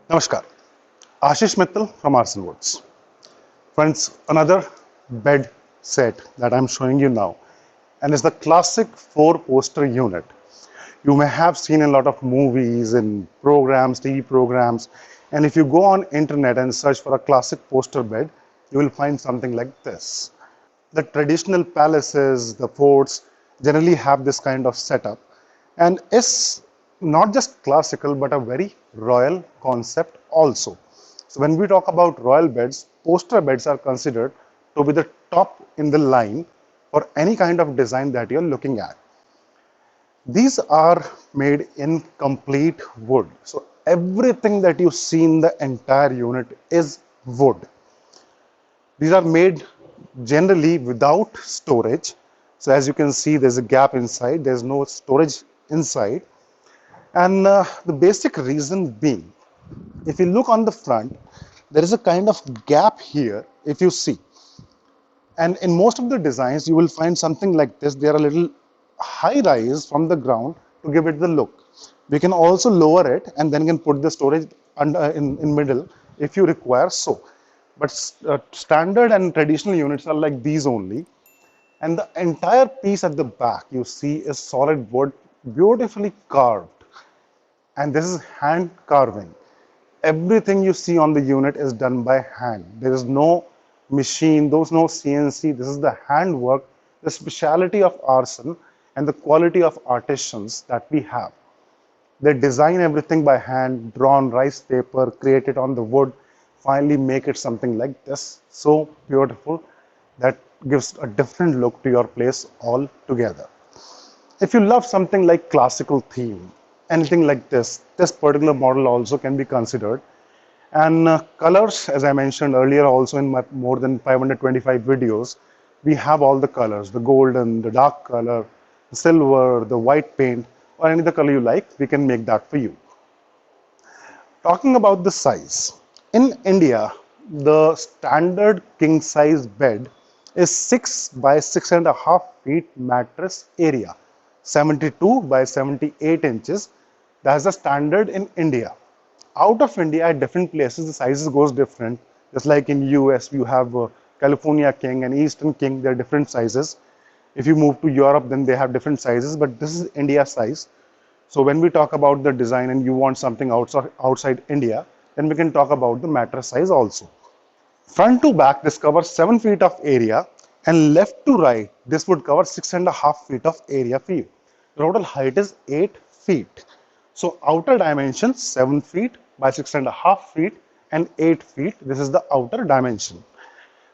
Namaskar, Ashish Mittal from Arson Woods. Friends, another bed set that I'm showing you now, and it's the classic four poster unit. You may have seen in a lot of movies and programs, TV programs, and if you go on internet and search for a classic poster bed, you will find something like this. The traditional palaces, the forts generally have this kind of setup, and it's not just classical but a very royal concept also. So when we talk about royal beds, poster beds are considered to be the top in the line for any kind of design that you're looking at. These are made in complete wood. So everything that you see in the entire unit is wood. These are made generally without storage. So as you can see, there's a gap inside. There's no storage inside. And the basic reason being, if you look on the front, there is a kind of gap here, if you see. And in most of the designs, you will find something like this. They are a little high rise from the ground to give it the look. We can also lower it and then can put the storage under, in middle if you require so. But standard and traditional units are like these only. And the entire piece at the back you see is solid wood, beautifully carved. And this is hand carving. Everything you see on the unit is done by hand. There is no machine, there's no CNC. This is the handwork, the speciality of arson, and the quality of artisans that we have. They design everything by hand, drawn rice paper, create it on the wood, finally make it something like this. So beautiful that gives a different look to your place altogether. If you love something like classical theme, anything like this particular model also can be considered. And colors, as I mentioned earlier, also in my more than 525 videos, we have all the colors, the golden, the dark color, the silver, the white paint, or any other color you like, we can make that for you. Talking about the size, in India, the standard king size bed is 6 by 6.5 feet mattress area, 72 by 78 inches. That's the standard in India. Out of India, at different places, the sizes goes different. Just like in US, you have California king and Eastern king, they're different sizes. If you move to Europe, then they have different sizes, but this is India size. So when we talk about the design and you want something outside India, then we can talk about the mattress size also. Front to back, this covers 7 feet of area, and left to right, this would cover 6.5 feet of area for you. The total height is 8 feet. So outer dimension 7 feet by 6.5 feet and 8 feet. This is the outer dimension.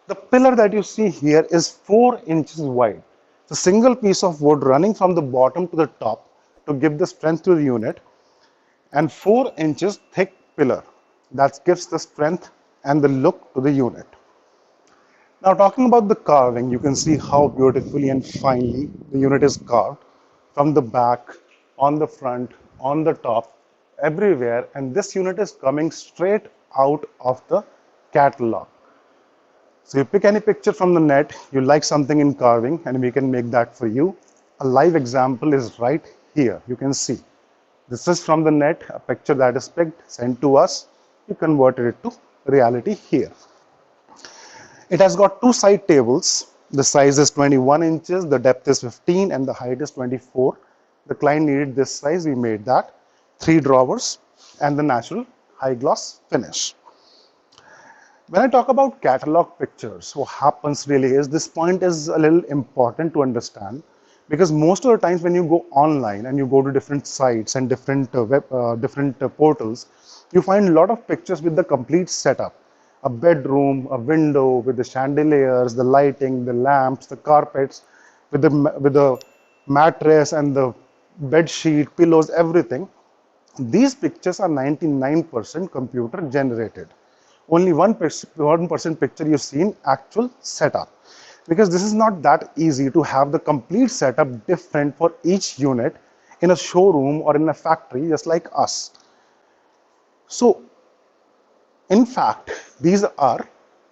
The pillar that you see here is 4 inches wide. It's a single piece of wood running from the bottom to the top to give the strength to the unit, and 4 inches thick pillar that gives the strength and the look to the unit. Now talking about the carving, you can see how beautifully and finely the unit is carved from the back, on the front, on the top, everywhere, and this unit is coming straight out of the catalog. So you pick any picture from the net, you like something in carving, and we can make that for you. A live example is right here. You can see. This is from the net, a picture that is picked, sent to us. We converted it to reality here. It has got two side tables. The size is 21 inches, the depth is 15, and the height is 24. The client needed this size, we made that. 3 drawers and the natural high gloss finish. When I talk about catalog pictures, what happens really is, this point is a little important to understand, because most of the times when you go online and you go to different sites and different portals, you find a lot of pictures with the complete setup. A bedroom, a window with the chandeliers, the lighting, the lamps, the carpets, with the mattress and the bed sheet, pillows, everything. These pictures are 99% computer generated. Only 1% picture you see in actual setup, because this is not that easy to have the complete setup different for each unit in a showroom or in a factory just like us. So in fact, these are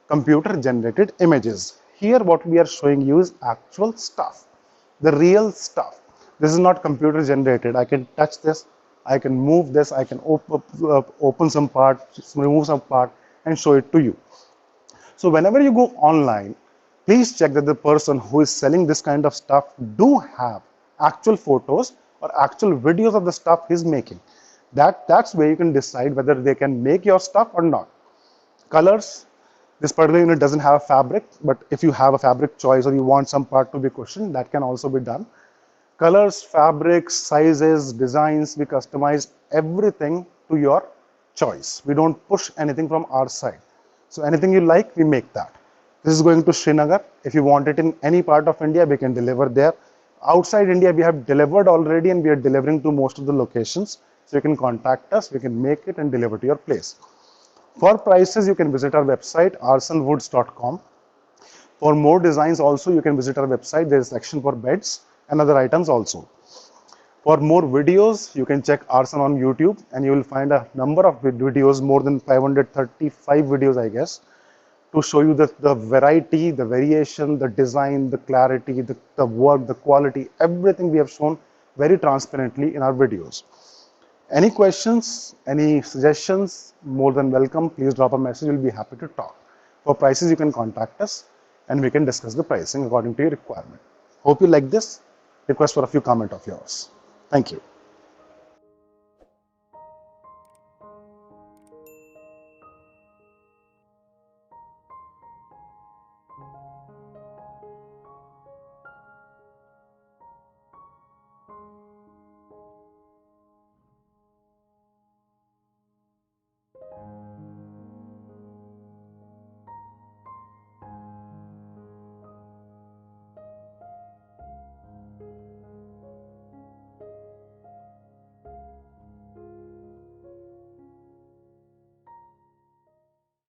computer generated images. Here what we are showing you is actual stuff, the real stuff. This is not computer generated. I can touch this I can move this, I can open some part, remove some part, and show it to you. So whenever you go online, please check that the person who is selling this kind of stuff do have actual photos or actual videos of the stuff he's making. That's where you can decide whether they can make your stuff or not. Colors, this particular unit doesn't have a fabric, but if you have a fabric choice or you want some part to be cushioned, that can also be done. Colors, fabrics, sizes, designs, we customize everything to your choice. We don't push anything from our side. So anything you like, we make that. This is going to Srinagar. If you want it in any part of India, we can deliver there. Outside India, we have delivered already and we are delivering to most of the locations. So you can contact us, we can make it and deliver to your place. For prices, you can visit our website, arsonwoods.com. For more designs also, you can visit our website. There is a section for beds and other items also. For more videos, you can check Arson on YouTube and you will find a number of videos, more than 535 videos, I guess, to show you the variety, the variation, the design, the clarity, the work, the quality, everything we have shown very transparently in our videos. Any questions, any suggestions, more than welcome. Please drop a message. We'll be happy to talk. For prices, you can contact us and we can discuss the pricing according to your requirement. Hope you like this. Request for a few comments of yours. Thank you.